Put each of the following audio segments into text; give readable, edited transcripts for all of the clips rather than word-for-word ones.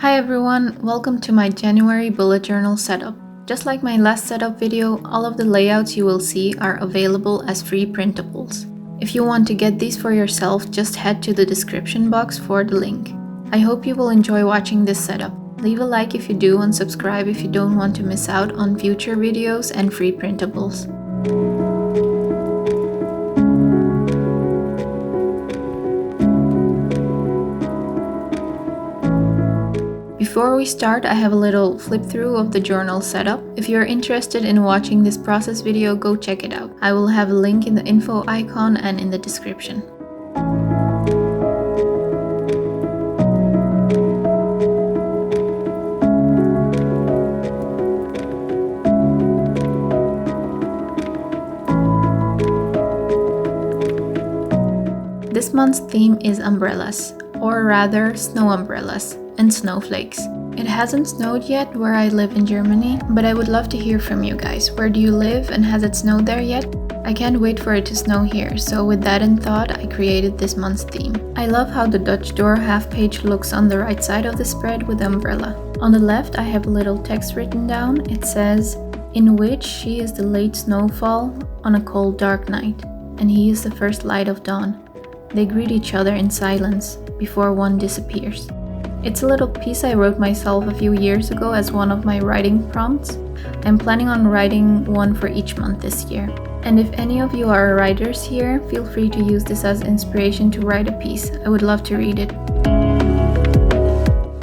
Hi everyone, welcome to my January bullet journal setup. Just like my last setup video, all of the layouts you will see are available as free printables. If you want to get these for yourself, just head to the description box for the link. I hope you will enjoy watching this setup. Leave a like if you do and subscribe if you don't want to miss out on future videos and free printables. Before we start, I have a little flip through of the journal setup. If you're interested in watching this process video, go check it out. I will have a link in the info icon and in the description. This month's theme is umbrellas, or rather snow umbrellas and snowflakes. It hasn't snowed yet where I live in Germany, but I would love to hear from you guys. Where do you live and has it snowed there yet? I can't wait for it to snow here, so with that in thought, I created this month's theme. I love how the Dutch door half page looks on the right side of the spread with the umbrella. On the left, I have a little text written down. It says, "In which she is the late snowfall on a cold dark night, and he is the first light of dawn. They greet each other in silence before one disappears." It's a little piece I wrote myself a few years ago as one of my writing prompts. I'm planning on writing one for each month this year. And if any of you are writers here, feel free to use this as inspiration to write a piece. I would love to read it.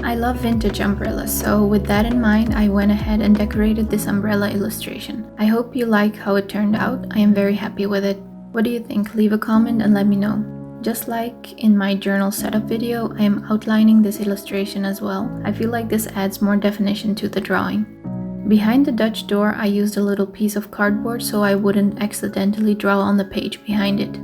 I love vintage umbrellas, so with that in mind, I went ahead and decorated this umbrella illustration. I hope you like how it turned out. I am very happy with it. What do you think? Leave a comment and let me know. Just like in my journal setup video, I am outlining this illustration as well. I feel like this adds more definition to the drawing. Behind the Dutch door, I used a little piece of cardboard so I wouldn't accidentally draw on the page behind it.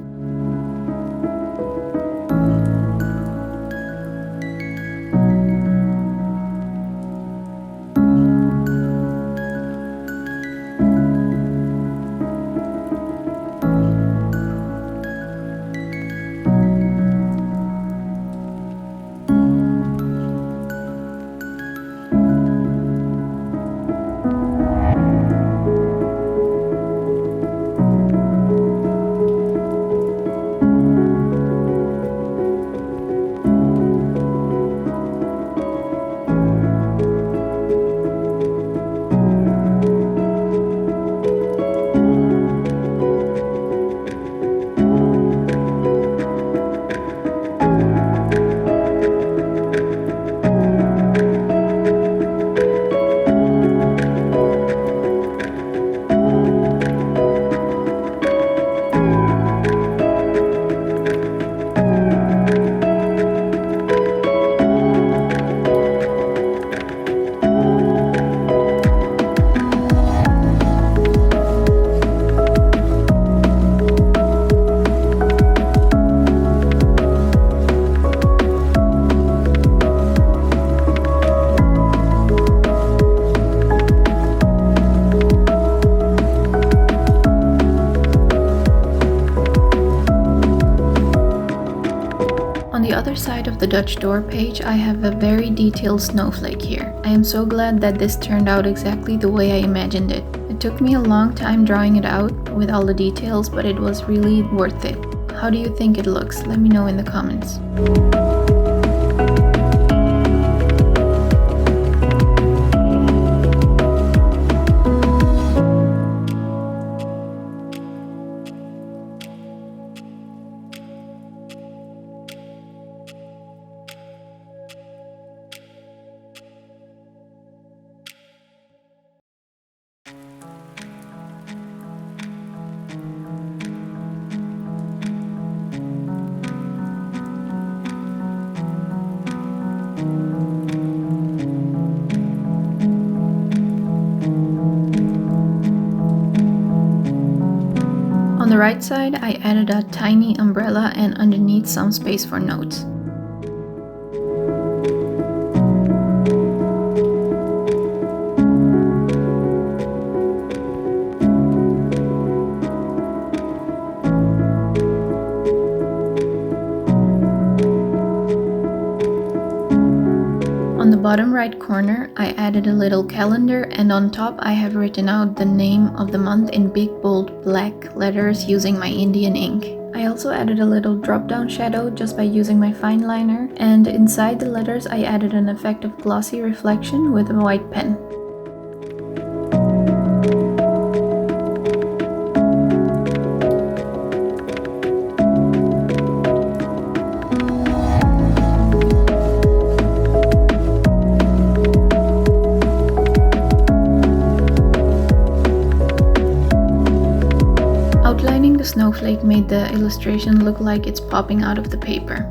On the other side of the Dutch door page, I have a very detailed snowflake here. I am so glad that this turned out exactly the way I imagined it. It took me a long time drawing it out with all the details, but it was really worth it. How do you think it looks? Let me know in the comments. On the right side, I added a tiny umbrella and underneath some space for notes. bottom right corner, I added a little calendar, and on top I have written out the name of the month in big bold black letters using my Indian ink. I also added a little drop-down shadow just by using my fine liner, and inside the letters I added an effect of glossy reflection with a white pen. Outlining the snowflake made the illustration look like it's popping out of the paper.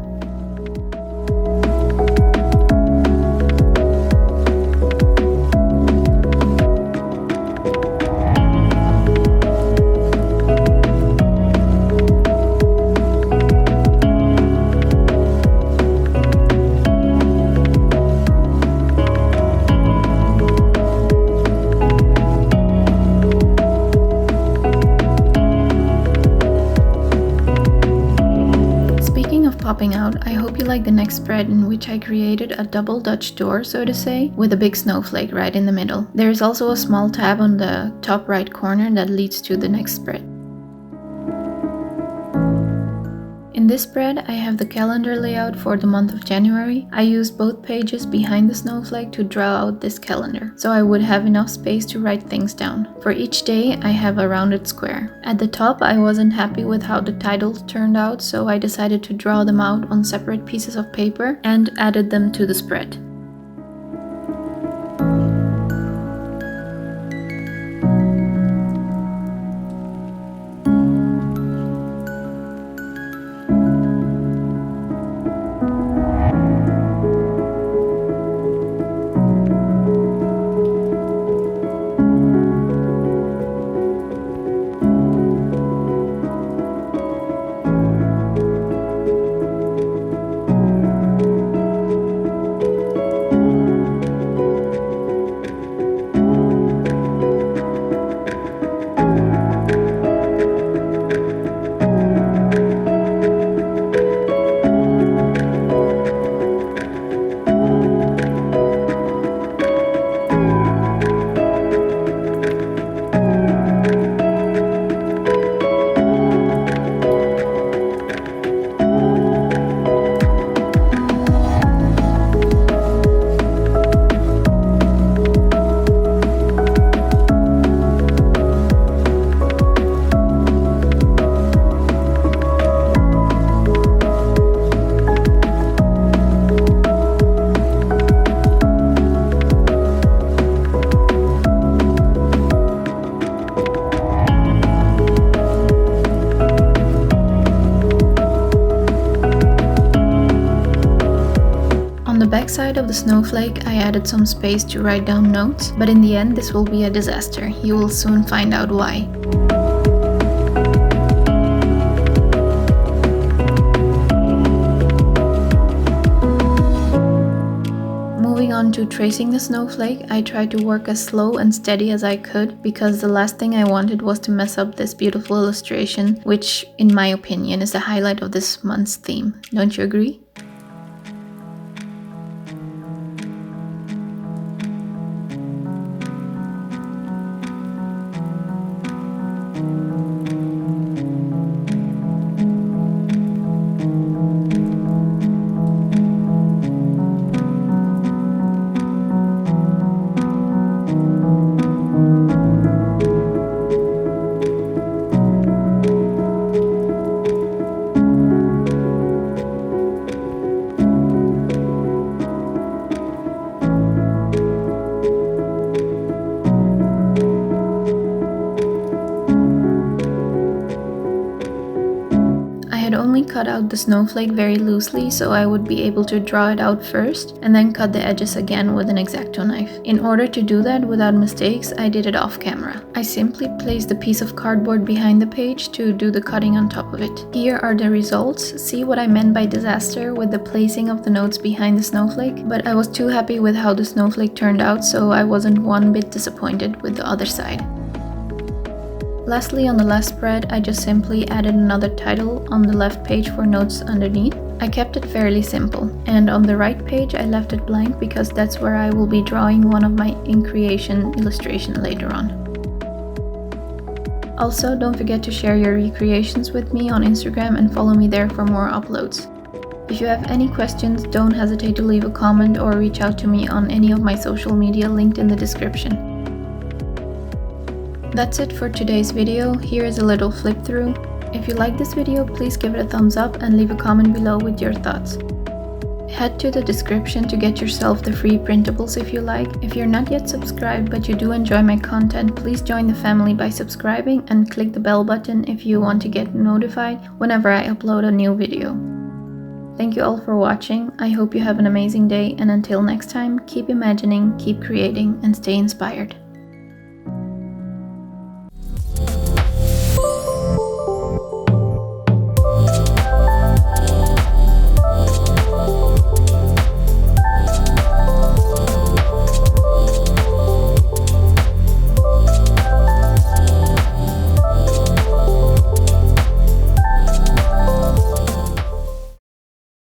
Popping out, I hope you like the next spread, in which I created a double Dutch door, so to say, with a big snowflake right in the middle. There is also a small tab on the top right corner that leads to the next spread. In this spread, I have the calendar layout for the month of January. I used both pages behind the snowflake to draw out this calendar, so I would have enough space to write things down. For each day, I have a rounded square. At the top, I wasn't happy with how the titles turned out, so I decided to draw them out on separate pieces of paper and added them to the spread. Side of the snowflake, I added some space to write down notes, but in the end this will be a disaster. You will soon find out why. Moving on to tracing the snowflake, I tried to work as slow and steady as I could, because the last thing I wanted was to mess up this beautiful illustration, which in my opinion is the highlight of this month's theme. Don't you agree? Cut out the snowflake very loosely so I would be able to draw it out first and then cut the edges again with an X-Acto knife. In order to do that without mistakes, I did it off camera. I simply placed a piece of cardboard behind the page to do the cutting on top of it. Here are the results. See what I meant by disaster with the placing of the notes behind the snowflake? But I was too happy with how the snowflake turned out, so I wasn't one bit disappointed with the other side. Lastly, on the last spread, I just simply added another title on the left page for notes underneath. I kept it fairly simple, and on the right page I left it blank because that's where I will be drawing one of my in creation illustration later on. Also, don't forget to share your recreations with me on Instagram and follow me there for more uploads. If you have any questions, don't hesitate to leave a comment or reach out to me on any of my social media linked in the description. That's it for today's video. Here is a little flip through. If you like this video, please give it a thumbs up and leave a comment below with your thoughts. Head to the description to get yourself the free printables if you like. If you're not yet subscribed but you do enjoy my content, please join the family by subscribing and click the bell button if you want to get notified whenever I upload a new video. Thank you all for watching. I hope you have an amazing day, and until next time, keep imagining, keep creating, and stay inspired.